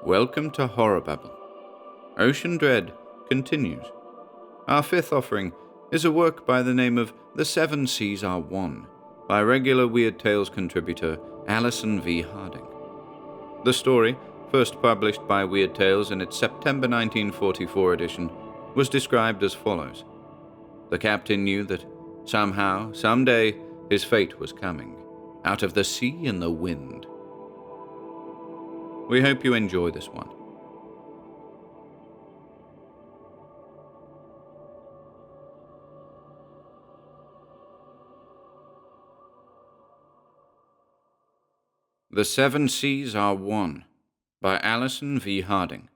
Welcome to HorrorBabble. Ocean Dread continues. Our fifth offering is a work by the name of The Seven Seas Are One by regular Weird Tales contributor Allison V. Harding. The story, first published by Weird Tales in its September 1944 edition, was described as follows. The captain knew that somehow, someday, his fate was coming, out of the sea and the wind. We hope you enjoy this one. The Seven Seas Are One by Allison V. Harding.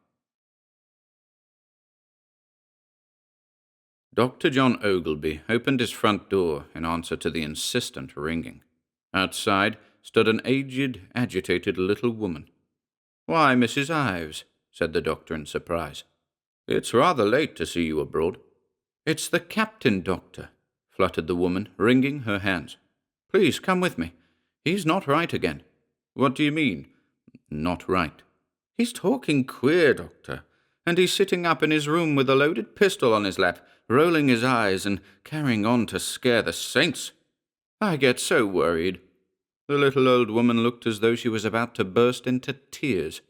Dr. John Ogilvy opened his front door in answer to the insistent ringing. Outside stood an aged, agitated little woman. "Why, Mrs. Ives," said the doctor in surprise. "It's rather late to see you abroad." "It's the captain, doctor," fluttered the woman, wringing her hands. "Please come with me. He's not right again." "What do you mean, not right?" "He's talking queer, doctor, and he's sitting up in his room with a loaded pistol on his lap, rolling his eyes and carrying on to scare the saints. I get so worried." The little old woman looked as though she was about to burst into tears.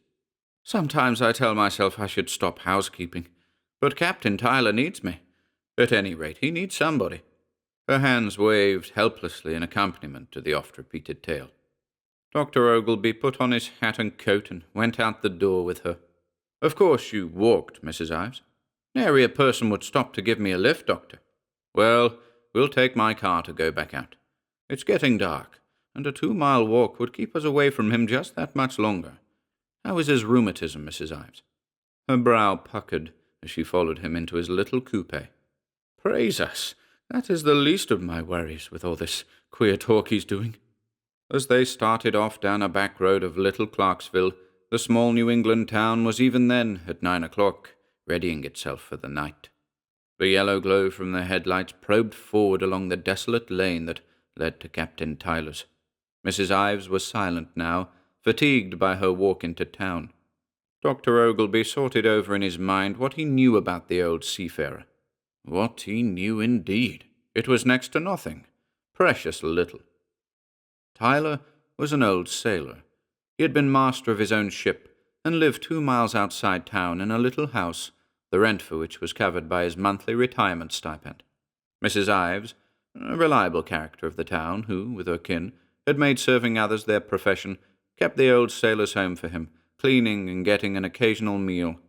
"Sometimes I tell myself I should stop housekeeping, but Captain Tyler needs me. At any rate, he needs somebody." Her hands waved helplessly in accompaniment to the oft-repeated tale. Dr. Ogilvy put on his hat and coat and went out the door with her. "Of course you walked, Mrs. Ives?" "Nary a person would stop to give me a lift, doctor." "Well, we'll take my car to go back out. It's getting dark, and a 2-mile walk would keep us away from him just that much longer. How is his rheumatism, Mrs. Ives?" Her brow puckered as she followed him into his little coupe. "Praise us, that is the least of my worries with all this queer talk he's doing." As they started off down a back road of Little Clarksville, the small New England town was even then at 9 o'clock, readying itself for the night. The yellow glow from the headlights probed forward along the desolate lane that led to Captain Tyler's. Mrs. Ives was silent now, fatigued by her walk into town. Dr. Ogilvy sorted over in his mind what he knew about the old seafarer. What he knew indeed! It was next to nothing. Precious little. Tyler was an old sailor. He had been master of his own ship and lived 2 miles outside town in a little house, the rent for which was covered by his monthly retirement stipend. Mrs. Ives, a reliable character of the town, who, with her kin, had made serving others their profession, kept the old sailor's home for him, cleaning and getting an occasional meal.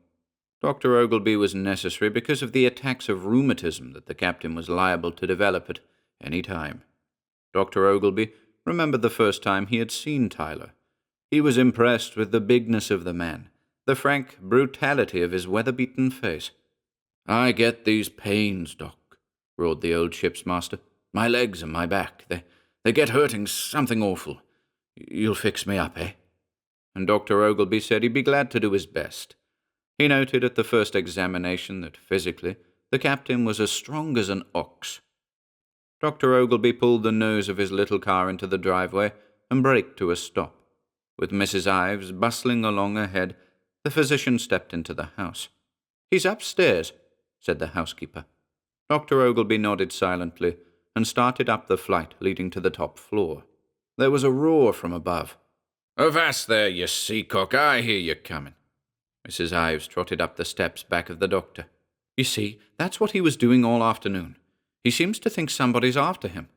Dr. Ogilvy was necessary because of the attacks of rheumatism that the captain was liable to develop at any time. Dr. Ogilvy remembered the first time he had seen Tyler. He was impressed with the bigness of the man, the frank brutality of his weather-beaten face. "I get these pains, Doc," roared the old ship's master. "My legs and my back, they get hurting something awful. You'll fix me up, eh?" And Dr. Ogilvy said he'd be glad to do his best. He noted at the first examination that physically the captain was as strong as an ox. Dr. Ogilvy pulled the nose of his little car into the driveway and braked to a stop. With Mrs. Ives bustling along ahead, the physician stepped into the house. "He's upstairs," said the housekeeper. Dr. Ogilvy nodded silently and started up the flight leading to the top floor. There was a roar from above. "Avast there, you seacock, I hear you coming." Mrs. Ives trotted up the steps back of the doctor. "You see, that's what he was doing all afternoon. He seems to think somebody's after him."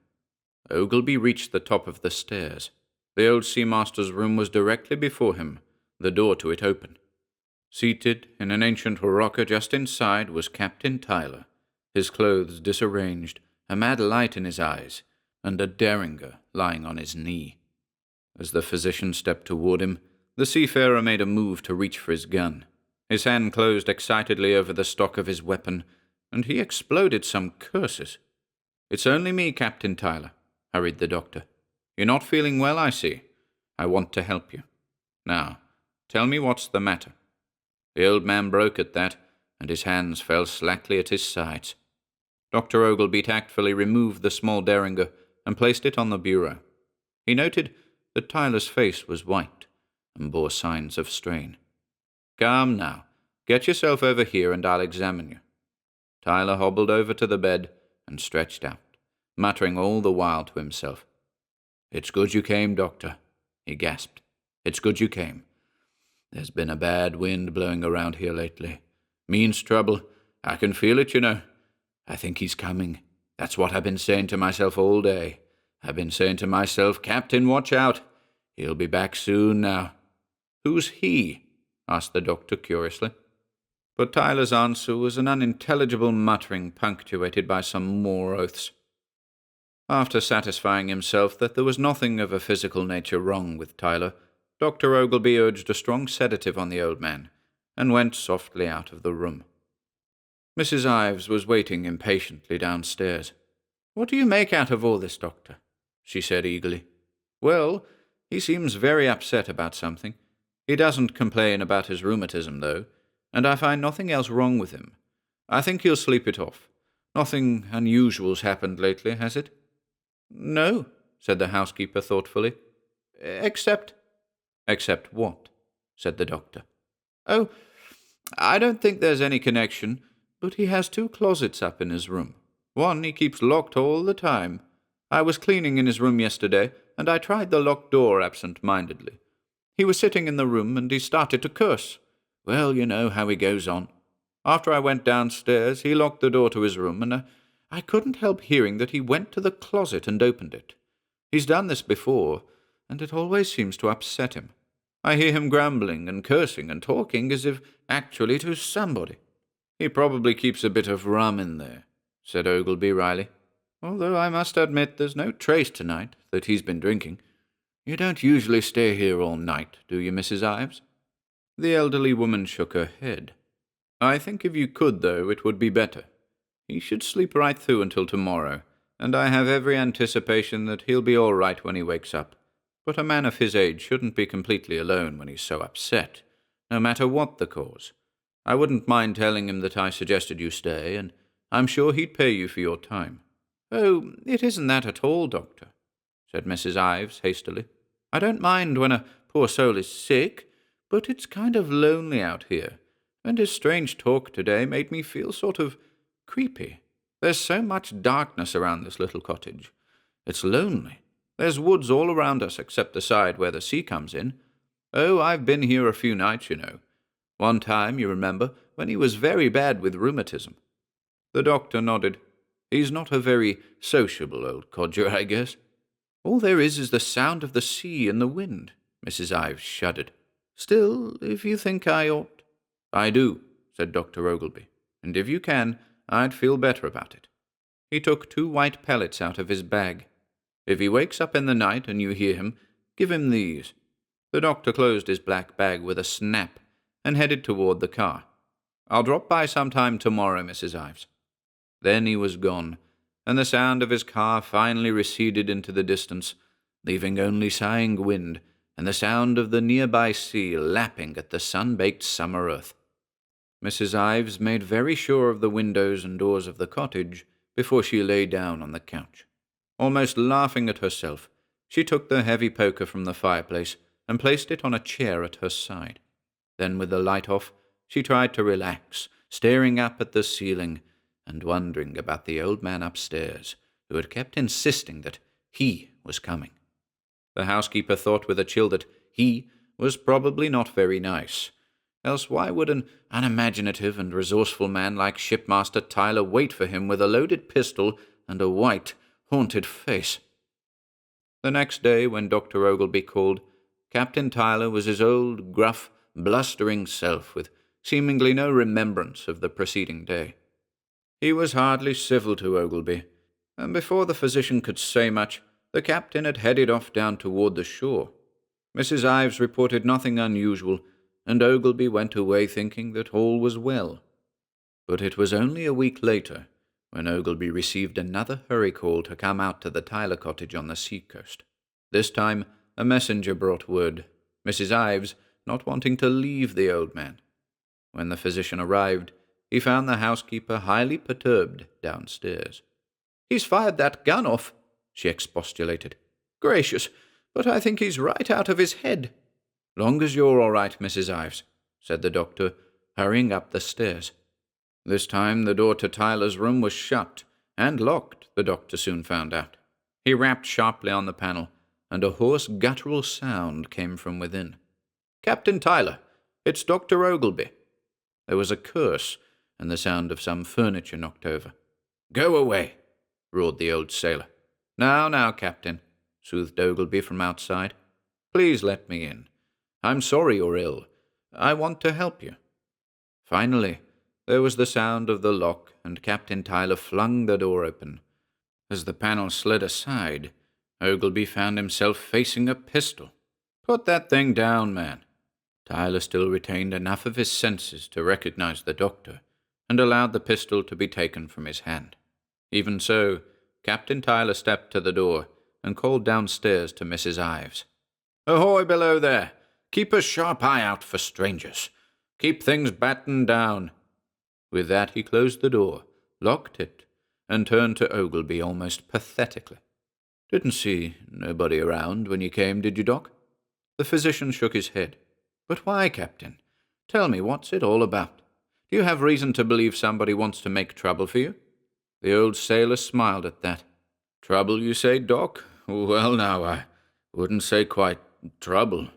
Ogilvy reached the top of the stairs. The old seamaster's room was directly before him, the door to it open. Seated in an ancient rocker just inside was Captain Tyler, his clothes disarranged, a mad light in his eyes, and a derringer lying on his knee. As the physician stepped toward him, the seafarer made a move to reach for his gun. His hand closed excitedly over the stock of his weapon, and he exploded some curses. "It's only me, Captain Tyler," hurried the doctor. "You're not feeling well, I see. I want to help you. Now, tell me what's the matter." The old man broke at that, and his hands fell slackly at his sides. Dr. Ogilvy tactfully removed the small derringer and placed it on the bureau. He noted that Tyler's face was white and bore signs of strain. Come now, get yourself over here and I'll examine you. Tyler hobbled over to the bed and stretched out, muttering all the while to himself. "It's good you came, Doctor," he gasped. "It's good you came. There's been a bad wind blowing around here lately. Means trouble. I can feel it, you know. I think he's coming. That's what I've been saying to myself all day. I've been saying to myself, Captain, watch out. He'll be back soon now." "Who's he?" asked the doctor curiously. But Tyler's answer was an unintelligible muttering punctuated by some more oaths. After satisfying himself that there was nothing of a physical nature wrong with Tyler, Dr. Ogilvy urged a strong sedative on the old man, and went softly out of the room. Mrs. Ives was waiting impatiently downstairs. "What do you make out of all this, Doctor?" she said eagerly. "Well, he seems very upset about something. He doesn't complain about his rheumatism, though, and I find nothing else wrong with him. I think he'll sleep it off. Nothing unusual's happened lately, has it?" "No," said the housekeeper thoughtfully. "Except—" "Except what?" said the doctor. "Oh, I don't think there's any connection, but he has 2 closets up in his room. One he keeps locked all the time. I was cleaning in his room yesterday, and I tried the locked door absent-mindedly. He was sitting in the room, and he started to curse. Well, you know how he goes on. After I went downstairs, he locked the door to his room, and I couldn't help hearing that he went to the closet and opened it. He's done this before, and it always seems to upset him. I hear him grumbling and cursing and talking as if actually to somebody." "He probably keeps a bit of rum in there," said Ogilvy wryly. "Although I must admit there's no trace tonight that he's been drinking. You don't usually stay here all night, do you, Mrs. Ives?" The elderly woman shook her head. "I think if you could, though, it would be better. He should sleep right through until tomorrow, and I have every anticipation that he'll be all right when he wakes up. But a man of his age shouldn't be completely alone when he's so upset, no matter what the cause. I wouldn't mind telling him that I suggested you stay, and I'm sure he'd pay you for your time." "Oh, it isn't that at all, Doctor," said Mrs. Ives hastily. "I don't mind when a poor soul is sick, but it's kind of lonely out here, and his strange talk today made me feel sort of creepy. There's so much darkness around this little cottage. It's lonely. There's woods all around us except the side where the sea comes in. Oh, I've been here a few nights, you know. One time, you remember, when he was very bad with rheumatism." The doctor nodded. "He's not a very sociable old codger, I guess." "All there is the sound of the sea and the wind," Mrs. Ives shuddered. "Still, if you think I ought—" "I do," said Dr. Ogilvy, "and if you can, I'd feel better about it." He took 2 white pellets out of his bag. "If he wakes up in the night and you hear him, give him these." The doctor closed his black bag with a snap and headed toward the car. "I'll drop by sometime tomorrow, Mrs. Ives." Then he was gone, and the sound of his car finally receded into the distance, leaving only sighing wind and the sound of the nearby sea lapping at the sun-baked summer earth. Mrs. Ives made very sure of the windows and doors of the cottage before she lay down on the couch. Almost laughing at herself, she took the heavy poker from the fireplace and placed it on a chair at her side. Then, with the light off, she tried to relax, staring up at the ceiling and wondering about the old man upstairs, who had kept insisting that he was coming. The housekeeper thought with a chill that he was probably not very nice. Else why would an unimaginative and resourceful man like Shipmaster Tyler wait for him with a loaded pistol and a white, haunted face? The next day, when Dr. Ogilvy called, Captain Tyler was his old, gruff, blustering self, with seemingly no remembrance of the preceding day. He was hardly civil to Ogilvy, and before the physician could say much, the captain had headed off down toward the shore. Mrs. Ives reported nothing unusual, and Ogilvy went away thinking that all was well. But it was only a week later when Ogilvy received another hurry call to come out to the Tyler cottage on the sea-coast. This time a messenger brought word, Mrs. Ives not wanting to leave the old man. When the physician arrived, he found the housekeeper highly perturbed downstairs. "He's fired that gun off," she expostulated. "Gracious, but I think he's right out of his head." "Long as you're all right, Mrs. Ives," said the doctor, hurrying up the stairs. This time the door to Tyler's room was shut, and locked, the doctor soon found out. He rapped sharply on the panel, and a hoarse guttural sound came from within. "Captain Tyler, it's Dr. Ogleby." There was a curse, and the sound of some furniture knocked over. "Go away," roared the old sailor. Now, Captain," soothed Ogleby from outside. "Please let me in. I'm sorry you're ill. I want to help you." Finally, there was the sound of the lock, and Captain Tyler flung the door open. As the panel slid aside, Ogleby found himself facing a pistol. "Put that thing down, man." Tyler still retained enough of his senses to recognize the doctor, and allowed the pistol to be taken from his hand. Even so, Captain Tyler stepped to the door and called downstairs to Mrs. Ives. "Ahoy below there! Keep a sharp eye out for strangers. Keep things battened down." With that he closed the door, locked it, and turned to Ogleby almost pathetically. "Didn't see nobody around when you came, did you, Doc?" The physician shook his head. "But why, Captain? Tell me, what's it all about? Do you have reason to believe somebody wants to make trouble for you?" The old sailor smiled at that. "Trouble, you say, Doc? Well, now, I wouldn't say quite trouble.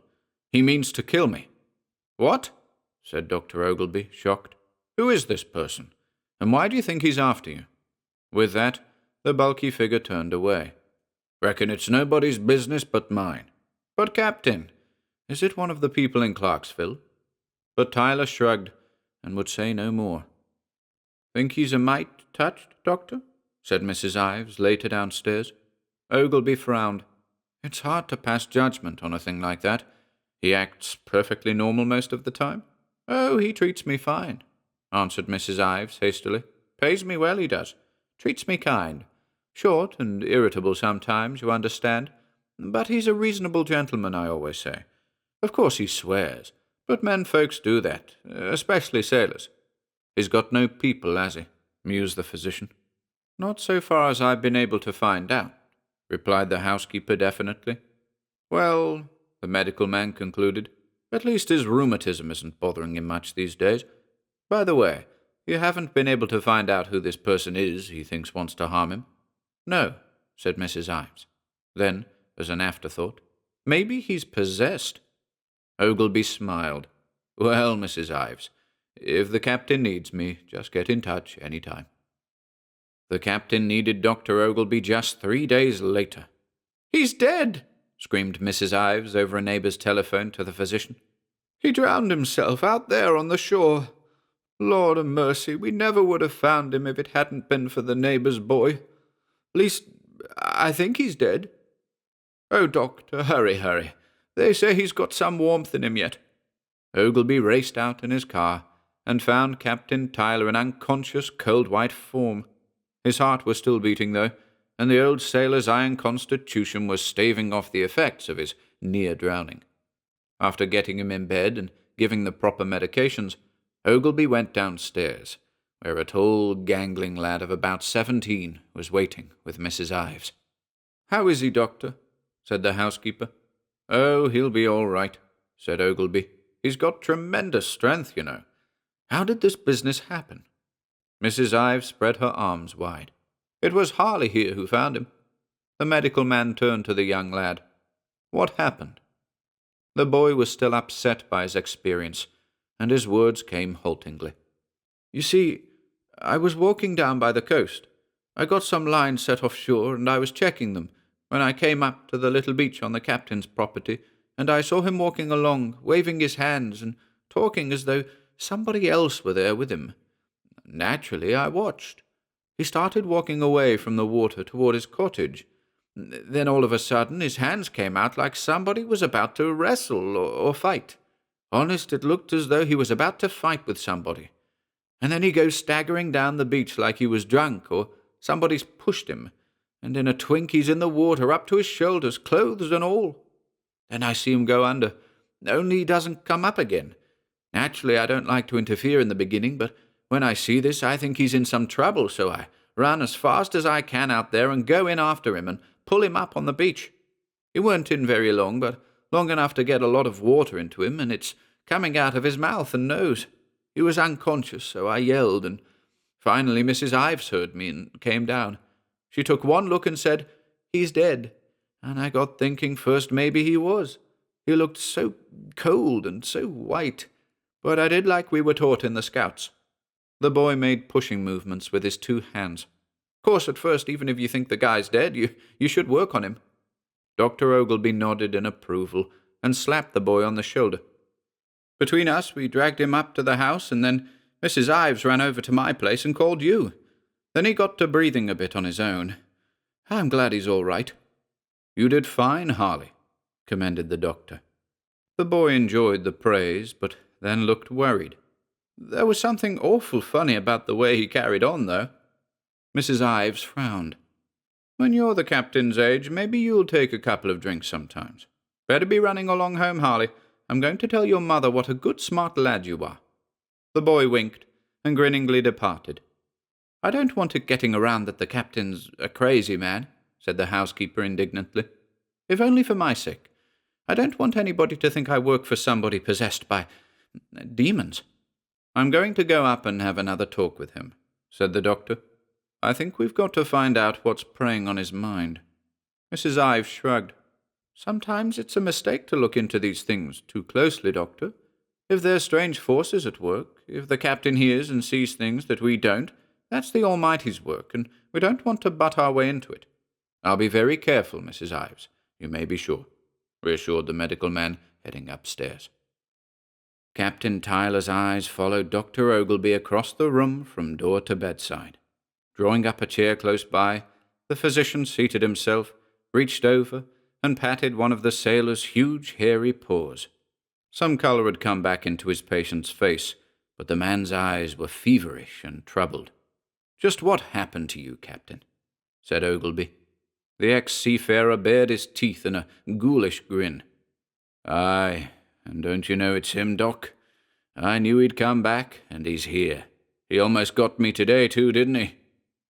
He means to kill me." "What?" said Dr. Ogleby, shocked. "Who is this person? And why do you think he's after you?" With that, the bulky figure turned away. "Reckon it's nobody's business but mine." "But, Captain, is it one of the people in Clarksville?" But Tyler shrugged and would say no more. "Think he's a mite touched, Doctor?" said Mrs. Ives later downstairs. Ogleby frowned. "It's hard to pass judgment on a thing like that. He acts perfectly normal most of the time." "Oh, he treats me fine," answered Mrs. Ives hastily. "Pays me well, he does. Treats me kind. Short and irritable sometimes, you understand. But he's a reasonable gentleman, I always say. Of course he swears, but men folks do that, especially sailors." "He's got no people, has he?" mused the physician. "Not so far as I've been able to find out," replied the housekeeper definitely. "Well," the medical man concluded, "at least his rheumatism isn't bothering him much these days. By the way, you haven't been able to find out who this person is he thinks wants to harm him?" "No," said Mrs. Ives. Then, as an afterthought, "Maybe he's possessed." Ogleby smiled. "Well, Mrs. Ives, if the captain needs me, just get in touch any time." The captain needed Dr. Ogleby just 3 days later. "He's dead!" screamed Mrs. Ives over a neighbor's telephone to the physician. "He drowned himself out there on the shore. Lord 'a mercy, we never would have found him if it hadn't been for the neighbor's boy. Least, I think he's dead. Oh, doctor, hurry. They say he's got some warmth in him yet." Ogleby raced out in his car and found Captain Tyler in unconscious, cold white form. His heart was still beating, though, and the old sailor's iron constitution was staving off the effects of his near drowning. After getting him in bed and giving the proper medications, Ogleby went downstairs, where a tall, gangling lad of about 17 was waiting with Mrs. Ives. "How is he, doctor?" said the housekeeper. "Oh, he'll be all right," said Ogleby. "He's got tremendous strength, you know. How did this business happen?" Mrs. Ives spread her arms wide. "It was Harley here who found him." The medical man turned to the young lad. "What happened?" The boy was still upset by his experience, and his words came haltingly. "You see, I was walking down by the coast. I got some lines set offshore, and I was checking them when I came up to the little beach on the captain's property, and I saw him walking along, waving his hands and talking as though somebody else were there with him. Naturally, I watched. He started walking away from the water toward his cottage. Then all of a sudden his hands came out like somebody was about to wrestle or fight. Honest, it looked as though he was about to fight with somebody. And then he goes staggering down the beach like he was drunk or somebody's pushed him, and in a twink he's in the water up to his shoulders, clothes and all. Then I see him go under, only he doesn't come up again. Naturally, I don't like to interfere in the beginning, but when I see this, I think he's in some trouble, so I run as fast as I can out there and go in after him and pull him up on the beach. He weren't in very long, but long enough to get a lot of water into him, and it's coming out of his mouth and nose. He was unconscious, so I yelled, and finally Mrs. Ives heard me and came down. She took one look and said, 'He's dead.' And I got thinking first maybe he was. He looked so cold and so white. But I did like we were taught in the Scouts." The boy made pushing movements with his 2 hands. "Of course, at first, even if you think the guy's dead, you should work on him." Dr. Ogilvy nodded in approval and slapped the boy on the shoulder. "Between us, we dragged him up to the house, and then Mrs. Ives ran over to my place and called you. Then he got to breathing a bit on his own. I'm glad he's all right." "You did fine, Harley," commended the doctor. The boy enjoyed the praise, but then looked worried. "There was something awful funny about the way he carried on, though." Mrs. Ives frowned. "When you're the captain's age, maybe you'll take a couple of drinks sometimes. Better be running along home, Harley. I'm going to tell your mother what a good smart lad you are." The boy winked and grinningly departed. "I don't want it getting around that the captain's a crazy man," said the housekeeper indignantly. "If only for my sake. I don't want anybody to think I work for somebody possessed by demons." "I'm going to go up and have another talk with him," said the doctor. "I think we've got to find out what's preying on his mind." Mrs. Ives shrugged. "Sometimes it's a mistake to look into these things too closely, Doctor. If there's strange forces at work, if the captain hears and sees things that we don't, that's the Almighty's work, and we don't want to butt our way into it." "I'll be very careful, Mrs. Ives, you may be sure," reassured the medical man, heading upstairs. Captain Tyler's eyes followed Dr. Ogilvy across the room from door to bedside. Drawing up a chair close by, the physician seated himself, reached over, and patted one of the sailor's huge hairy paws. Some colour had come back into his patient's face, but the man's eyes were feverish and troubled. "Just what happened to you, Captain?" said Ogilvy. The ex-seafarer bared his teeth in a ghoulish grin. "Aye, and don't you know it's him, Doc? I knew he'd come back, and he's here. He almost got me today, too, didn't he?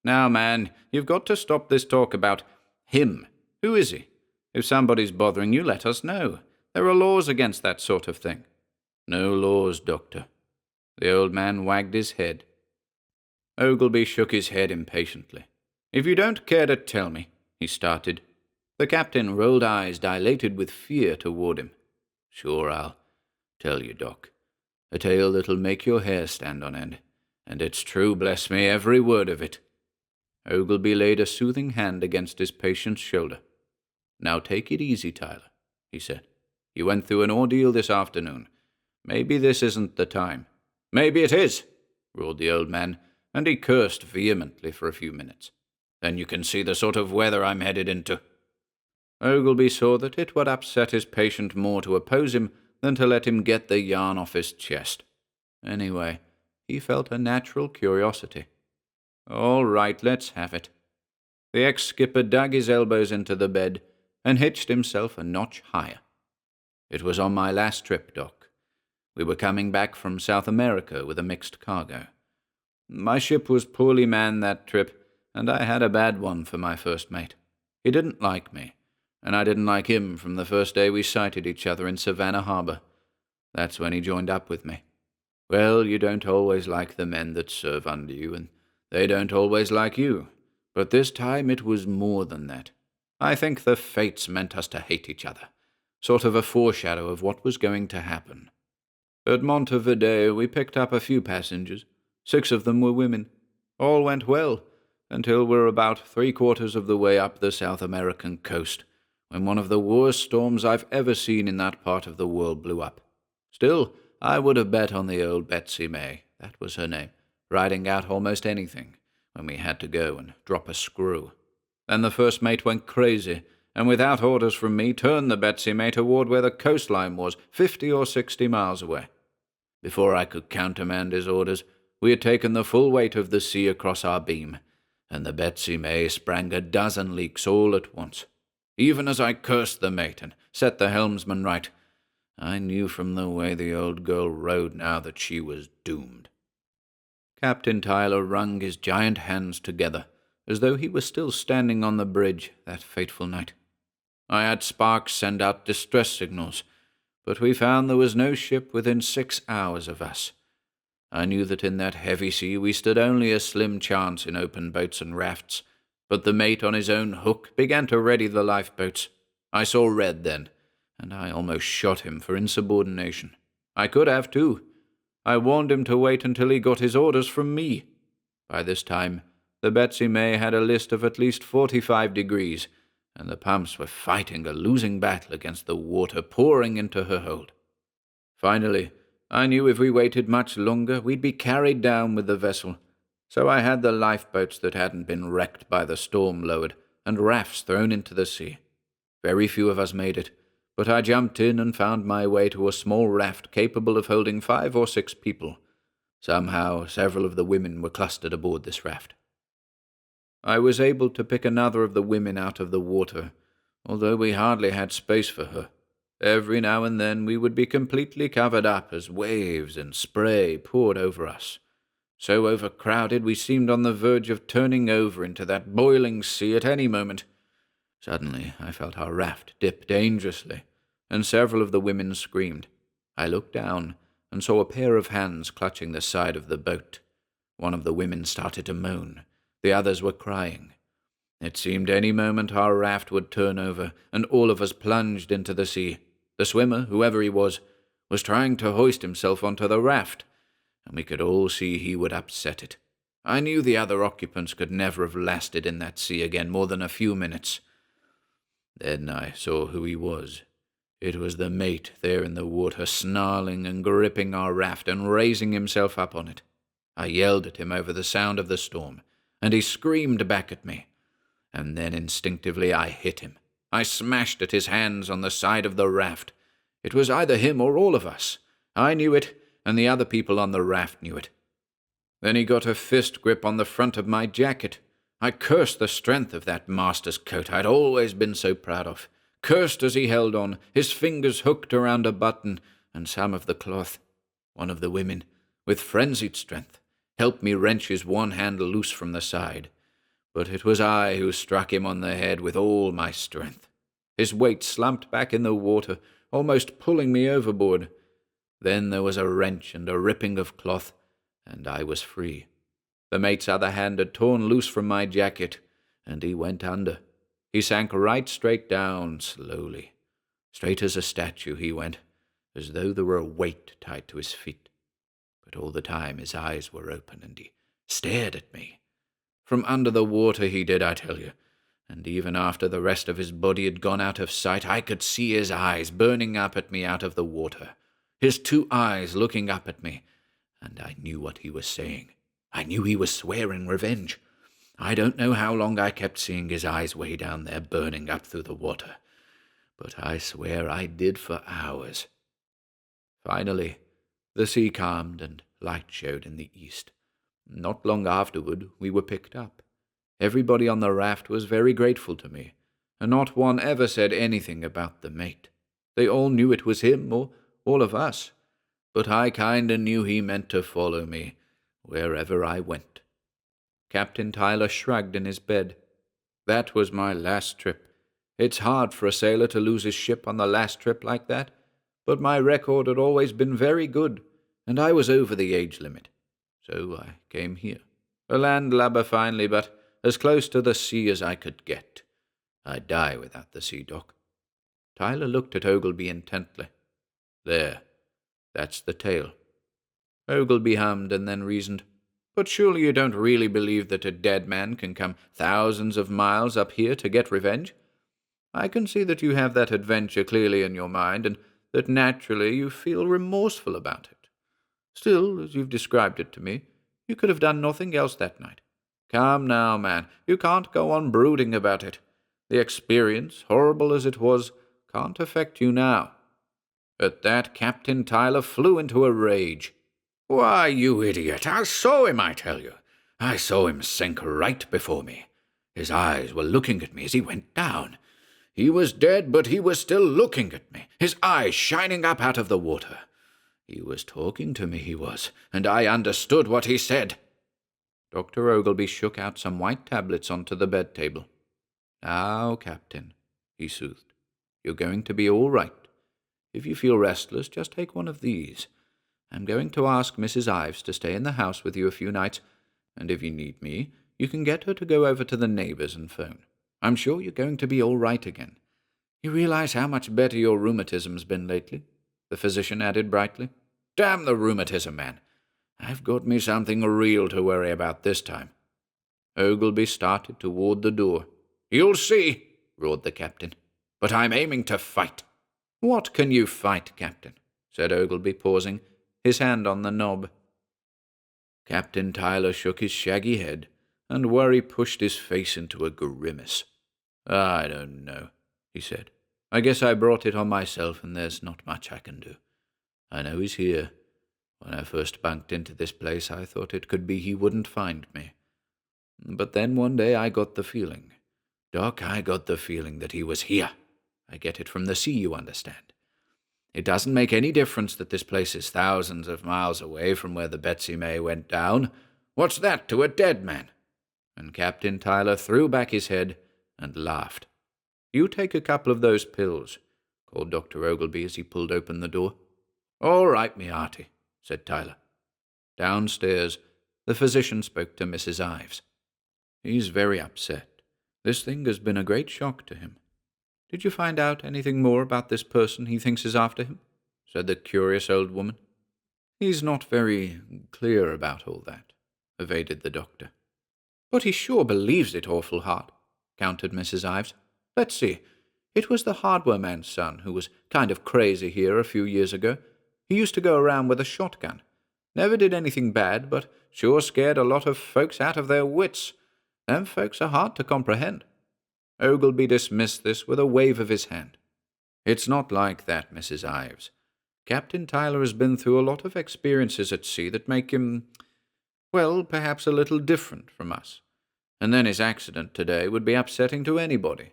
Now, man, you've got to stop this talk about him. Who is he? If somebody's bothering you, let us know. There are laws against that sort of thing." "No laws, Doctor." The old man wagged his head. Ogilvy shook his head impatiently. "If you don't care to tell me," he started. The captain rolled eyes dilated with fear toward him. "Sure, I'll tell you, Doc. A tale that'll make your hair stand on end. And it's true, bless me, every word of it." Ogilvy laid a soothing hand against his patient's shoulder. "Now take it easy, Tyler," he said. "You went through an ordeal this afternoon. Maybe this isn't the time." "Maybe it is," roared the old man, and he cursed vehemently for a few minutes. "Then you can see the sort of weather I'm headed into." Ogilvy saw that it would upset his patient more to oppose him than to let him get the yarn off his chest. Anyway, he felt a natural curiosity. "All right, let's have it." The ex-skipper dug his elbows into the bed and hitched himself a notch higher. "It was on my last trip, Doc. We were coming back from South America with a mixed cargo. My ship was poorly manned that trip, and I had a bad one for my first mate. He didn't like me, and I didn't like him from the first day we sighted each other in Savannah Harbor. That's when he joined up with me. Well, you don't always like the men that serve under you, and they don't always like you. But this time it was more than that. I think the fates meant us to hate each other, sort of a foreshadow of what was going to happen. At Montevideo we picked up a few passengers. 6 of them were women. All went well, until we're about 3/4 of the way up the South American coast, when one of the worst storms I've ever seen in that part of the world blew up. Still, I would have bet on the old Betsy May, that was her name, riding out almost anything, when we had to go and drop a screw. Then the first mate went crazy, and without orders from me, turned the Betsy May toward where the coastline was, 50 or 60 miles away. Before I could countermand his orders, we had taken the full weight of the sea across our beam, and the Betsy May sprang a dozen leaks all at once. Even as I cursed the mate and set the helmsman right, I knew from the way the old girl rowed now that she was doomed." Captain Tyler wrung his giant hands together, as though he was still standing on the bridge that fateful night. "I had Sparks send out distress signals, but we found there was no ship within 6 hours of us. I knew that in that heavy sea we stood only a slim chance in open boats and rafts, but the mate on his own hook began to ready the lifeboats. I saw red then, and I almost shot him for insubordination. I could have too. I warned him to wait until he got his orders from me. By this time, the Betsy May had a list of at least 45 degrees, and the pumps were fighting a losing battle against the water pouring into her hold. Finally, I knew if we waited much longer, we'd be carried down with the vessel, so I had the lifeboats that hadn't been wrecked by the storm lowered, and rafts thrown into the sea. Very few of us made it, but I jumped in and found my way to a small raft capable of holding 5 or 6 people. Somehow, several of the women were clustered aboard this raft. I was able to pick another of the women out of the water, although we hardly had space for her. Every now and then we would be completely covered up as waves and spray poured over us. So overcrowded we seemed on the verge of turning over into that boiling sea at any moment. Suddenly I felt our raft dip dangerously, and several of the women screamed. I looked down and saw a pair of hands clutching the side of the boat. One of the women started to moan. The others were crying. It seemed any moment our raft would turn over, and all of us plunged into the sea. The swimmer, whoever he was trying to hoist himself onto the raft, and we could all see he would upset it. I knew the other occupants could never have lasted in that sea again more than a few minutes. Then I saw who he was. It was the mate there in the water, snarling and gripping our raft and raising himself up on it. I yelled at him over the sound of the storm, and he screamed back at me. And then instinctively I hit him. I smashed at his hands on the side of the raft. It was either him or all of us. I knew it, and the other people on the raft knew it. Then he got a fist grip on the front of my jacket. I cursed the strength of that master's coat I'd always been so proud of. Cursed as he held on, his fingers hooked around a button and some of the cloth. One of the women, with frenzied strength, helped me wrench his one hand loose from the side. But it was I who struck him on the head with all my strength. His weight slumped back in the water, almost pulling me overboard. Then there was a wrench and a ripping of cloth, and I was free. The mate's other hand had torn loose from my jacket, and he went under. He sank right straight down, slowly. Straight as a statue he went, as though there were a weight tied to his feet. But all the time his eyes were open, and he stared at me. From under the water he did, I tell you, and even after the rest of his body had gone out of sight, I could see his eyes burning up at me out of the water, his 2 eyes looking up at me, and I knew what he was saying. I knew he was swearing revenge. I don't know how long I kept seeing his eyes way down there burning up through the water, but I swear I did for hours. Finally, the sea calmed and light showed in the east. Not long afterward, we were picked up. Everybody on the raft was very grateful to me, and not one ever said anything about the mate. They all knew it was him or all of us, but I kinda knew he meant to follow me wherever I went. Captain Tyler shrugged in his bed. That was my last trip. It's hard for a sailor to lose his ship on the last trip like that, but my record had always been very good, and I was over the age limit. So I came here. A landlubber finally, but as close to the sea as I could get. I'd die without the sea, Doc. Tyler looked at Ogleby intently. There, that's the tale. Ogleby hummed and then reasoned. But surely you don't really believe that a dead man can come thousands of miles up here to get revenge? I can see that you have that adventure clearly in your mind, and that naturally you feel remorseful about it. Still, as you've described it to me, you could have done nothing else that night. Come now, man, you can't go on brooding about it. The experience, horrible as it was, can't affect you now. At that, Captain Tyler flew into a rage. Why, you idiot, I saw him, I tell you. I saw him sink right before me. His eyes were looking at me as he went down. He was dead, but he was still looking at me, his eyes shining up out of the water. He was talking to me, he was, and I understood what he said. Dr. Ogleby shook out some white tablets onto the bed table. Now, Captain, he soothed, you're going to be all right. If you feel restless, just take one of these. I'm going to ask Mrs. Ives to stay in the house with you a few nights, and if you need me, you can get her to go over to the neighbors and phone. I'm sure you're going to be all right again. You realize how much better your rheumatism's been lately?" the physician added brightly. "Damn the rheumatism, man. I've got me something real to worry about this time." Ogleby started toward the door. "You'll see," roared the captain. "But I'm aiming to fight." "What can you fight, Captain?" said Ogleby, pausing, his hand on the knob. Captain Tyler shook his shaggy head, and worry pushed his face into a grimace. "I don't know," he said. "I guess I brought it on myself, and there's not much I can do. I know he's here. When I first bunked into this place, I thought it could be he wouldn't find me. But then one day I got the feeling. Doc, I got the feeling that he was here. I get it from the sea, you understand. It doesn't make any difference that this place is thousands of miles away from where the Betsy May went down. What's that to a dead man?" And Captain Tyler threw back his head and laughed. "You take a couple of those pills," called Dr. Ogleby as he pulled open the door. "All right, me hearty," said Tyler. Downstairs, the physician spoke to Mrs. Ives. "He's very upset. This thing has been a great shock to him. Did you find out anything more about this person he thinks is after him?" said the curious old woman. "He's not very clear about all that," evaded the doctor. "But he sure believes it awful hard," countered Mrs. Ives. "Let's see. It was the hardware man's son who was kind of crazy here a few years ago. He used to go around with a shotgun. Never did anything bad, but sure scared a lot of folks out of their wits. Them folks are hard to comprehend." Ogleby dismissed this with a wave of his hand. "It's not like that, Mrs. Ives. Captain Tyler has been through a lot of experiences at sea that make him, well, perhaps a little different from us. And then his accident today would be upsetting to anybody.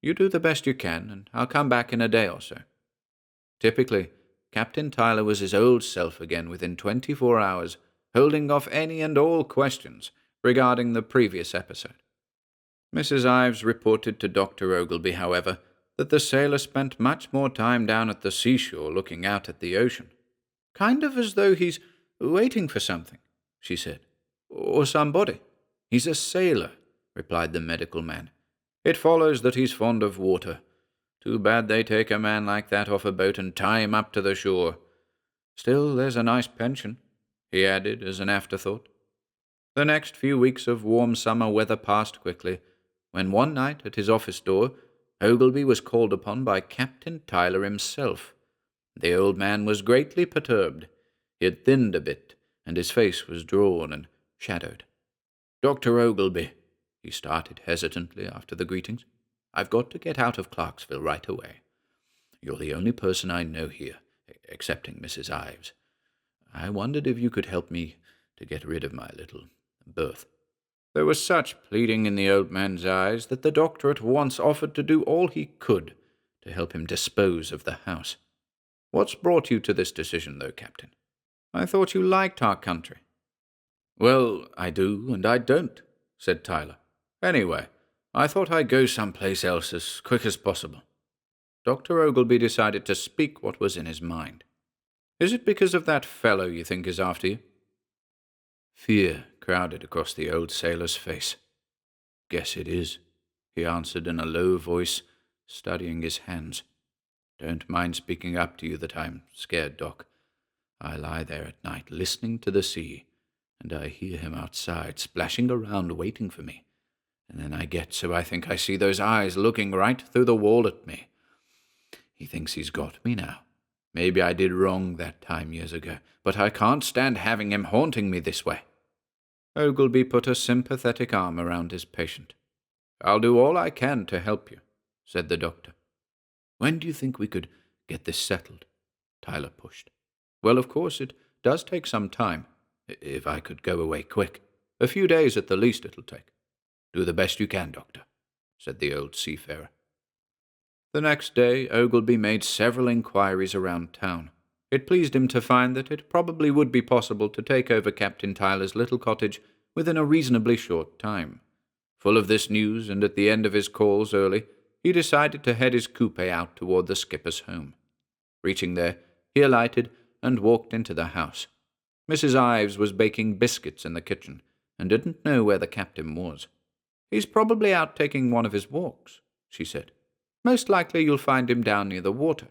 You do the best you can, and I'll come back in a day or so." Typically, Captain Tyler was his old self again within 24 hours, holding off any and all questions regarding the previous episode. Mrs. Ives reported to Dr. Ogleby, however, that the sailor spent much more time down at the seashore looking out at the ocean. "Kind of as though he's waiting for something," she said. "Or somebody." "He's a sailor," replied the medical man. "It follows that he's fond of water. Too bad they take a man like that off a boat and tie him up to the shore. Still, there's a nice pension," he added as an afterthought. The next few weeks of warm summer weather passed quickly, when one night at his office door, Ogleby was called upon by Captain Tyler himself. The old man was greatly perturbed. He had thinned a bit, and his face was drawn and shadowed. "Dr. Ogleby," he started hesitantly after the greetings, "I've got to get out of Clarksville right away. You're the only person I know here, excepting Mrs. Ives. I wondered if you could help me to get rid of my little berth." There was such pleading in the old man's eyes that the doctor at once offered to do all he could to help him dispose of the house. "What's brought you to this decision, though, Captain? I thought you liked our country." "Well, I do and I don't," said Tyler. "Anyway, I thought I'd go someplace else as quick as possible." Dr. Ogleby decided to speak what was in his mind. "Is it because of that fellow you think is after you?" Fear crowded across the old sailor's face. "Guess it is," he answered in a low voice, studying his hands. "Don't mind speaking up to you that I'm scared, Doc. I lie there at night listening to the sea, and I hear him outside splashing around waiting for me. And then I get so I think I see those eyes looking right through the wall at me. He thinks he's got me now. Maybe I did wrong that time years ago, but I can't stand having him haunting me this way." Ogleby put a sympathetic arm around his patient. "I'll do all I can to help you," said the doctor. "When do you think we could get this settled?" Tyler pushed. "Well, of course, it does take some time. If I could go away quick. A few days at the least it'll take." "Do the best you can, Doctor," said the old seafarer. The next day, Ogleby made several inquiries around town. It pleased him to find that it probably would be possible to take over Captain Tyler's little cottage within a reasonably short time. Full of this news, and at the end of his calls early, he decided to head his coupe out toward the skipper's home. Reaching there, he alighted and walked into the house. Mrs. Ives was baking biscuits in the kitchen, and didn't know where the captain was. "He's probably out taking one of his walks," she said. "Most likely you'll find him down near the water."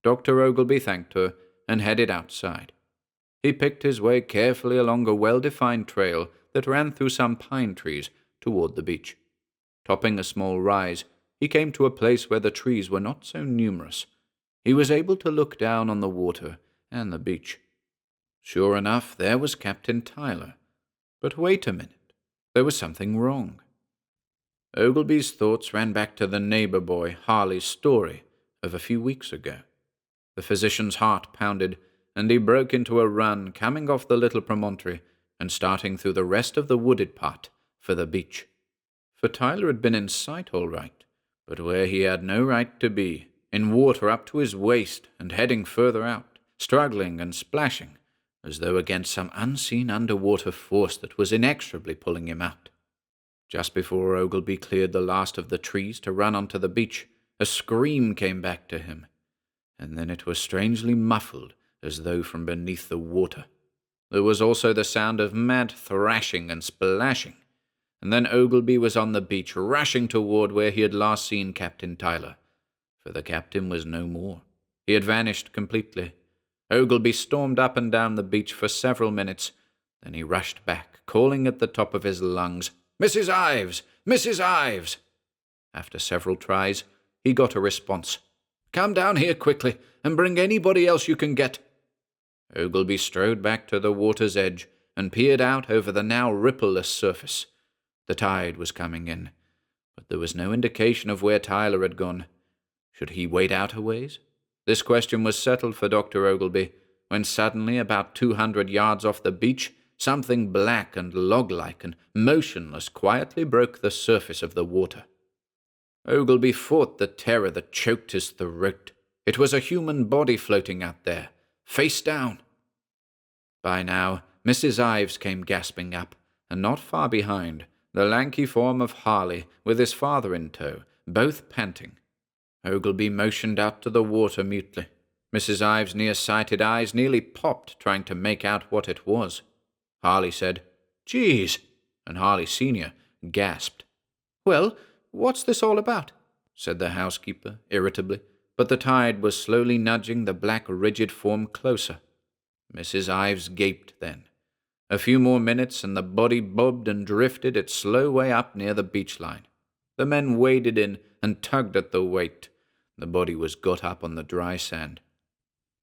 Dr. Ogilvy thanked her and headed outside. He picked his way carefully along a well-defined trail that ran through some pine trees toward the beach. Topping a small rise, he came to a place where the trees were not so numerous. He was able to look down on the water and the beach. Sure enough, there was Captain Tyler. But wait a minute. There was something wrong. Ogilvy's thoughts ran back to the neighbor boy, Harley's story of a few weeks ago. The physician's heart pounded, and he broke into a run, coming off the little promontory and starting through the rest of the wooded part for the beach. For Tyler had been in sight all right, but where he had no right to be, in water up to his waist and heading further out, struggling and splashing, as though against some unseen underwater force that was inexorably pulling him out. Just before Ogilvy cleared the last of the trees to run onto the beach, a scream came back to him, and then it was strangely muffled as though from beneath the water. There was also the sound of mad thrashing and splashing, and then Ogilvy was on the beach, rushing toward where he had last seen Captain Tyler. For the captain was no more. He had vanished completely. Ogilvy stormed up and down the beach for several minutes. Then he rushed back, calling at the top of his lungs, "Mrs. Ives! Mrs. Ives!" After several tries, he got a response. "Come down here quickly, and bring anybody else you can get." Ogilvy strode back to the water's edge and peered out over the now rippleless surface. The tide was coming in, but there was no indication of where Tyler had gone. Should he wade out a ways? This question was settled for Dr. Ogilvy, when suddenly, about 200 yards off the beach, something black and log-like and motionless quietly broke the surface of the water. Ogilvy fought the terror that choked his throat. It was a human body floating out there, face down. By now, Mrs. Ives came gasping up, and not far behind, the lanky form of Harley, with his father in tow, both panting. Ogilvy motioned out to the water mutely. Mrs. Ives' near-sighted eyes nearly popped, trying to make out what it was. Harley said, "Geez," and Harley Sr. gasped. "Well, what's this all about?" said the housekeeper, irritably, but the tide was slowly nudging the black, rigid form closer. Mrs. Ives gaped then. A few more minutes, and the body bobbed and drifted its slow way up near the beach line. The men waded in and tugged at the weight. The body was got up on the dry sand.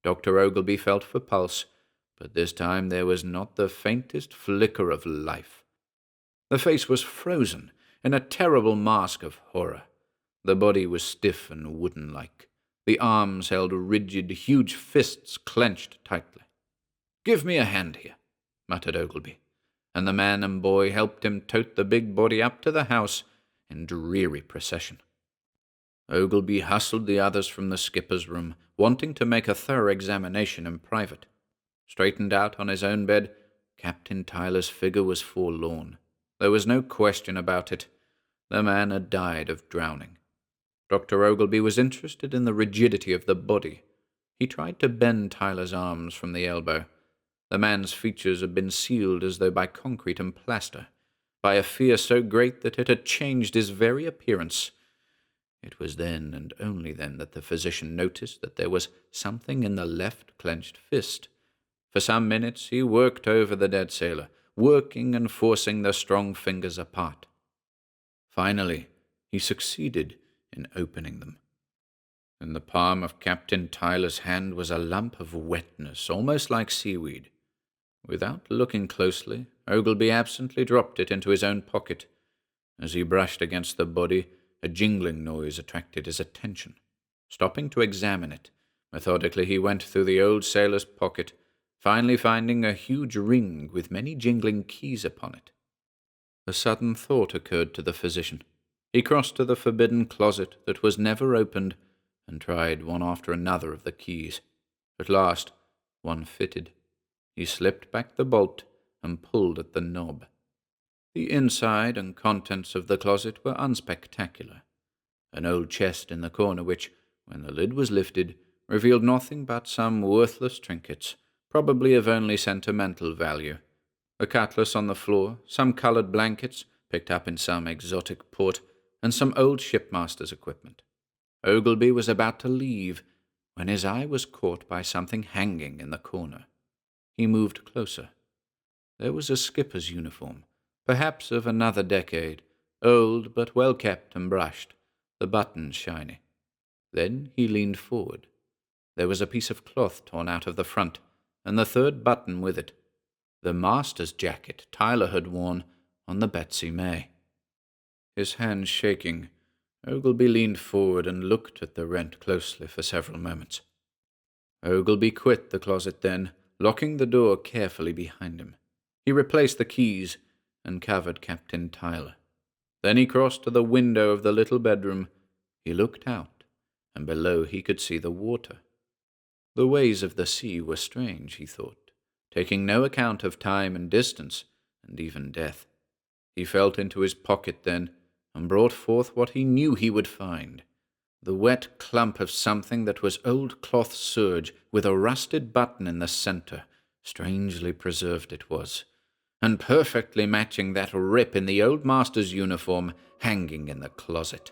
Dr. Ogilvy felt for pulse, but this time there was not the faintest flicker of life. The face was frozen in a terrible mask of horror. The body was stiff and wooden-like. The arms held rigid, huge fists clenched tightly. "Give me a hand here," muttered Ogilvy, and the man and boy helped him tote the big body up to the house in dreary procession. Ogilvy hustled the others from the skipper's room, wanting to make a thorough examination in private. Straightened out on his own bed, Captain Tyler's figure was forlorn. There was no question about it. The man had died of drowning. Dr. Ogilvy was interested in the rigidity of the body. He tried to bend Tyler's arms from the elbow. The man's features had been sealed as though by concrete and plaster, by a fear so great that it had changed his very appearance. It was then and only then that the physician noticed that there was something in the left clenched fist. For some minutes he worked over the dead sailor, working and forcing the strong fingers apart. Finally, he succeeded in opening them. In the palm of Captain Tyler's hand was a lump of wetness, almost like seaweed. Without looking closely, Ogilvy absently dropped it into his own pocket. As he brushed against the body, a jingling noise attracted his attention. Stopping to examine it, methodically he went through the old sailor's pocket, finally finding a huge ring with many jingling keys upon it. A sudden thought occurred to the physician. He crossed to the forbidden closet that was never opened and tried one after another of the keys. At last, one fitted. He slipped back the bolt and pulled at the knob. The inside and contents of the closet were unspectacular. An old chest in the corner which, when the lid was lifted, revealed nothing but some worthless trinkets, probably of only sentimental value. A cutlass on the floor, some coloured blankets, picked up in some exotic port, and some old shipmaster's equipment. Ogilby was about to leave, when his eye was caught by something hanging in the corner. He moved closer. There was a skipper's uniform, perhaps of another decade, old but well kept and brushed, the buttons shiny. Then he leaned forward. There was a piece of cloth torn out of the front, and the third button with it. The master's jacket Tyler had worn on the Betsy May. His hands shaking, Ogilby leaned forward and looked at the rent closely for several moments. Ogilby quit the closet then, locking the door carefully behind him. He replaced the keys and covered Captain Tyler. Then he crossed to the window of the little bedroom. He looked out, and below he could see the water. The ways of the sea were strange, he thought, taking no account of time and distance, and even death. He felt into his pocket then, and brought forth what he knew he would find. The wet clump of something that was old cloth serge, with a rusted button in the centre. Strangely preserved it was, and perfectly matching that rip in the old master's uniform hanging in the closet.